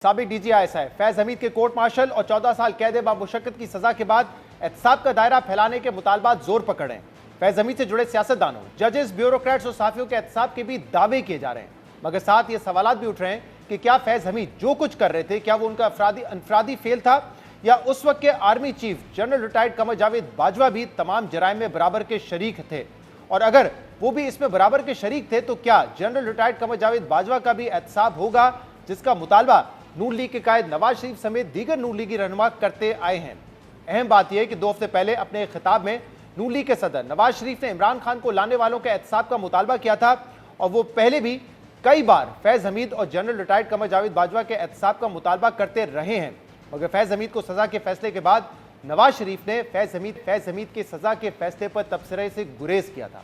साबिक DGI फैज हमीद के court martial और 14 साल कैद बामुशक्कत की सजा के बाद एहतसाब का दायरा फैलाने के मुतालबात जोर पकड़े हैं। फैज हमीद से जुड़े सियासतदानों, जजेस, ब्यूरोक्रेट्स और साफियों के एहतसाब के भी दावे किए जा रहे हैं, मगर साथ ये सवाल भी उठ रहे हैं कि क्या फैज हमीद जो कुछ कर रहे थे, क्या वो उनका अफरादी फेल था, या उस वक्त के army chief general retired Qamar Javed Bajwa भी तमाम जराइम में बराबर के शरीक थे, और अगर वो भी इसमें बराबर के शरीक थे तो क्या जनरल रिटायर्ड कमर जावेद बाजवा का भी एहतसाब होगा, जिसका मुतालबा नून लीग के कायद नवाज शरीफ समेत दीगर नून लीगी रहनुमा करते आए हैं। अहम बात यह है कि 2 हफ्ते पहले अपने खिताब में नून लीग के सदर नवाज शरीफ ने इमरान खान को लाने वालों के एहतसाब का मुतालबा किया था, और वो पहले भी कई बार फैज हमीद और जनरल रिटायर्ड कमर जावेद बाजवा के एहतसाब का मुतालबा करते रहे हैं, मगर फैज हमीद को सजा के फैसले के बाद नवाज शरीफ ने फैज हमीद के सजा के फैसले पर तबसरे से गुरेज किया था,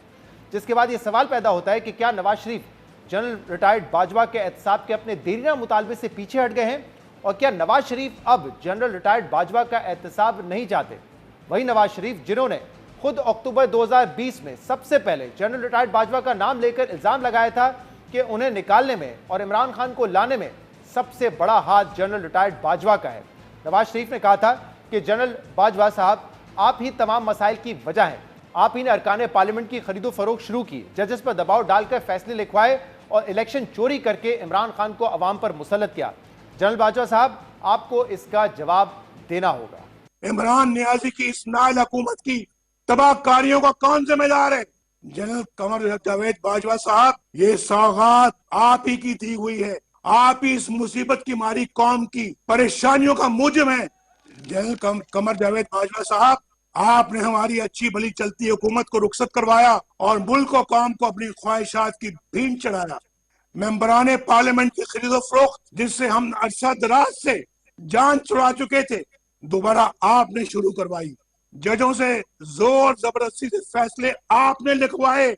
जिसके बाद यह सवाल पैदा होता है कि क्या नवाज शरीफ जनरल रिटायर्ड बाजवा के एहतसाब के अपने देरीना मुतालबे से पीछे हट गए हैं, और क्या नवाज शरीफ अब जनरल रिटायर्ड बाजवा का एहतसाब नहीं चाहते। वही नवाज शरीफ जिन्होंने खुद अक्टूबर 2020 में सबसे पहले जनरल रिटायर्ड बाजवा का नाम लेकर इल्जाम लगाया था कि उन्हें निकालने में और इमरान खान को लाने में सबसे बड़ा हाथ जनरल रिटायर्ड बाजवा का है। नवाज शरीफ ने कहा था कि जनरल बाजवा साहब, आप ही तमाम मसाइल की वजह हैं, आप ही ने अरकान पार्लियामेंट की खरीदो फरोख्त शुरू की, जजेस पर दबाव डालकर फैसले लिखवाए और इलेक्शन चोरी करके इमरान खान को अवाम पर मुसल्लत किया। जनरल बाजवा साहब, आपको इसका जवाब देना होगा। इमरान नियाजी की इस नाअहल हुकूमत की तबाहकारियों का कौन जिम्मेदार है? जनरल कमर जावेद बाजवा साहब, ये सौगात आप ही की दी हुई है, आप ही इस मुसीबत की मारी कौम की परेशानियों का मूजिब है। जनरल कमर जावेद बाजवा साहब, आपने हमारी अच्छी भली चलती हुकूमत को रुखसत करवाया और मुल्क और कौम को अपनी ख्वाहिशात की भीन चढ़ाया। मेंबरान पार्लियामेंट की खरीदो फरोख्त, जिससे हम अरसा दराज से जान छुड़ा चुके थे, दोबारा आपने शुरू करवाई। जजों से जोर जबरदस्ती से फैसले आपने लिखवाए।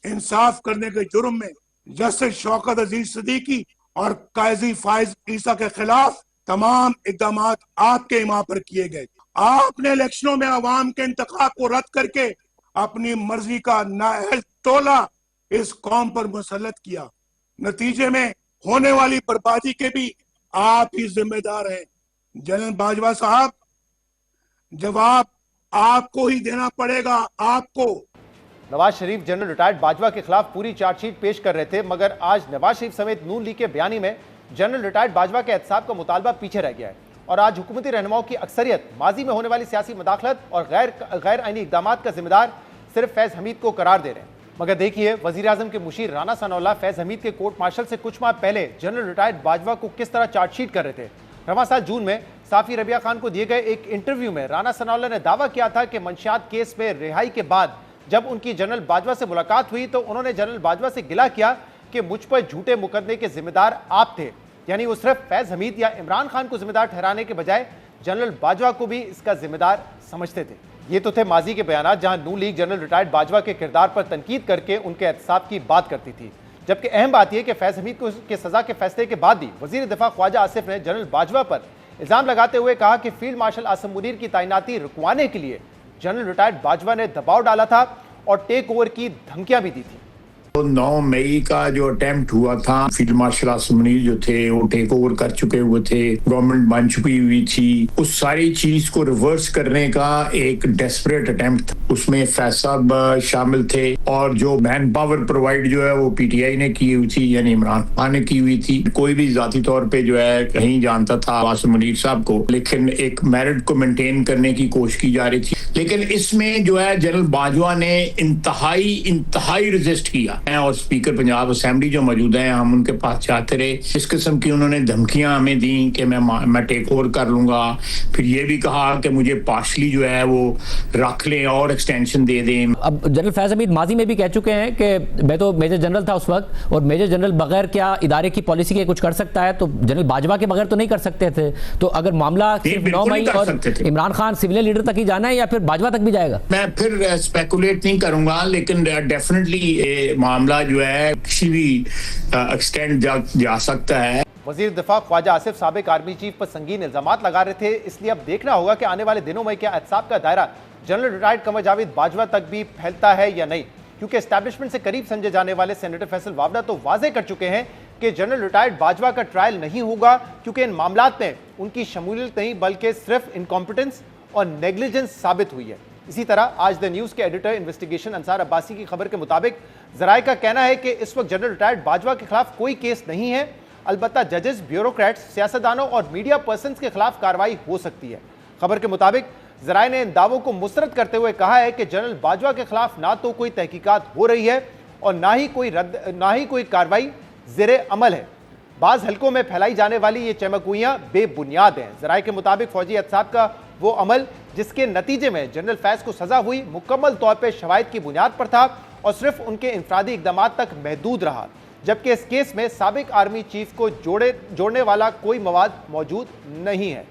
इंसाफ करने के जुर्म में जस्टिस शौकत अजीज सिद्दीकी और काजी फाइज ईसा के खिलाफ तमाम इक़दाम आपके इमाम पर किए गए। आपने इलेक्शनों में अवाम के इंतखाब को रद्द करके अपनी मर्जी का नाअहल टोला इस कौम पर मुसल्लत किया। नतीजे में होने वाली बर्बादी के भी आप ही जिम्मेदार हैं। जनरल बाजवा साहब, जवाब आपको ही देना पड़ेगा। आपको। नवाज शरीफ जनरल रिटायर्ड बाजवा के खिलाफ पूरी चार्जशीट पेश कर रहे थे, मगर आज नवाज शरीफ समेत नून लीग के बयानी में जनरल रिटायर्ड बाजवा के एहतसाब का मुतालबा पीछे रह गया है, और आज हुकूमती रहनुमाओं की अक्सरियत माजी में होने वाली सियासी मदाखलत और गैर आईनी इक़दामात का जिम्मेदार सिर्फ फैज हमीद को करार दे रहे हैं। मगर देखिए, वजीर आजम के मुशीर राना सनाउल्लाह फैज हमीद के कोर्ट मार्शल से कुछ माह पहले जनरल रिटायर्ड बाजवा को किस तरह चार्जशीट कर रहे थे। रवां साल जून में साफी रबिया खान को दिए गए एक इंटरव्यू में राना सनाउल्लाह ने दावा किया था कि मंशियात केस में रिहाई के बाद जब उनकी जनरल बाजवा से मुलाकात हुई तो उन्होंने जनरल बाजवा से गिला किया कि मुझ पर झूठे मुकदमे के जिम्मेदार आप थे, यानी वो सिर्फ फैज हमीद या इमरान खान को जिम्मेदार ठहराने के बजाय जनरल बाजवा को भी इसका जिम्मेदार समझते थे। ये तो थे माजी के बयान, जहां नून लीग जनरल रिटायर्ड बाजवा के किरदार पर तनकीद करके उनके एहतसाब की बात करती थी, जबकि अहम बात यह कि फैज हमीद के सजा के फैसले के बाद भी वजीर दिफा ख्वाजा आसिफ ने जनरल बाजवा पर इल्जाम लगाते हुए कहा कि फील्ड मार्शल आसिम मुनीर की तैनाती रुकवाने के लिए जनरल रिटायर्ड बाजवा ने दबाव डाला था और टेक ओवर की धमकियां भी दी थी। 9 मई का जो अटेम्प्ट हुआ था, फील्ड मार्शल आसिम मुनीर जो थे वो टेक ओवर कर चुके हुए थे, गवर्नमेंट बन चुकी हुई थी, उस सारी चीज को रिवर्स करने का एक डेस्परेट अटेम्प्ट था। उसमें फैज साहब शामिल थे और जो मैन पावर प्रोवाइड जो है वो पीटीआई ने की हुई थी, यानी इमरान खान ने की हुई थी। कोई भी जाती तौर पे जो है नहीं जानता था आसिम मुनीर साहब को, लेकिन एक मेरिट को मेंटेन करने की कोशिश की जा रही थी। लेकिन इसमें जो है जनरल बाजवा ने इंतहाई रेजिस्ट किया और स्पीकर पंजाब असेंबली जो मौजूद है, हम उनके पास जाते रहे। इस किस्म की उन्होंने धमकियां हमें दी कि मैं टेक ओवर कर लूंगा। फिर ये भी कहा कि मुझे पार्शली जो है वो रख लें और एक्सटेंशन दे दें। अब जनरल फैज हमीद माजी में भी कह चुके हैं कि मैं तो मेजर जनरल था उस वक्त, और मेजर जनरल बगैर क्या इदारे की पॉलिसी के कुछ कर सकता है, तो जनरल बाजवा के बगैर तो नहीं कर सकते थे। तो अगर मामला सिर्फ 9 मई और इमरान खान सिविलियन लीडर तक ही जाना है या फिर बाजवा तक भी जाएगा? मैं फिर स्पेकुलेट नहीं करूंगा, लेकिन डेफिनेटली मामला जो है किसी भी एक्सटेंड जा सकता है। वजीर दिफा ख्वाजा आसिफ साबिक आर्मी चीफ पर संगीन इल्जामात लगा रहे थे, इसलिए अब देखना होगा कि आने वाले दिनों में क्या एहतसाब का दायरा जनरल रिटायर्ड कमर जावेद बाजवा तक भी फैलता है या नहीं, क्योंकि एस्टैब्लिशमेंट से करीब समझे जाने वाले सेनेटर फैसल वावड़ा तो वाजे कर चुके हैं कि जनरल रिटायर्ड बाजवा का ट्रायल नहीं होगा क्योंकि इन मामलात में उनकी शमूलियत नहीं बल्कि सिर्फ इनकॉम्पिटेंस और नेग्लिजेंस साबित हुई है। इसी तरह आज द न्यूज के एडिटर इन्वेस्टिगेशन अंसार अब्बासी की खबर के मुताबिक जराये का कहना है कि इस वक्त जनरल रिटायर्ड बाजवा के खिलाफ कोई केस नहीं है, अलबत्ता जजेस, ब्यूरोक्रेट्स, सियासतदानों और मीडिया पर्सन्स के खिलाफ कार्रवाई हो सकती है। खबर के मुताबिक जराये ने इन दावों को मुस्तरद करते हुए कहा है कि जनरल बाजवा के खिलाफ ना तो कोई तहकीकात हो रही है और ना ही कोई कार्रवाई ज़ेरे अमल है। बाज़ हलकों में फैलाई जाने वाली ये चमकगोइयां बेबुनियाद हैं। जराये के मुताबिक फौजी एहतसाब का वो अमल जिसके नतीजे में जनरल फैज को सजा हुई मुकम्मल तौर पर शवाहिद की बुनियाद पर था और सिर्फ उनके इंफरादी इकदाम तक महदूद रहा, जबकि इस केस में साबिक आर्मी चीफ को जोड़ने वाला कोई मवाद मौजूद नहीं है।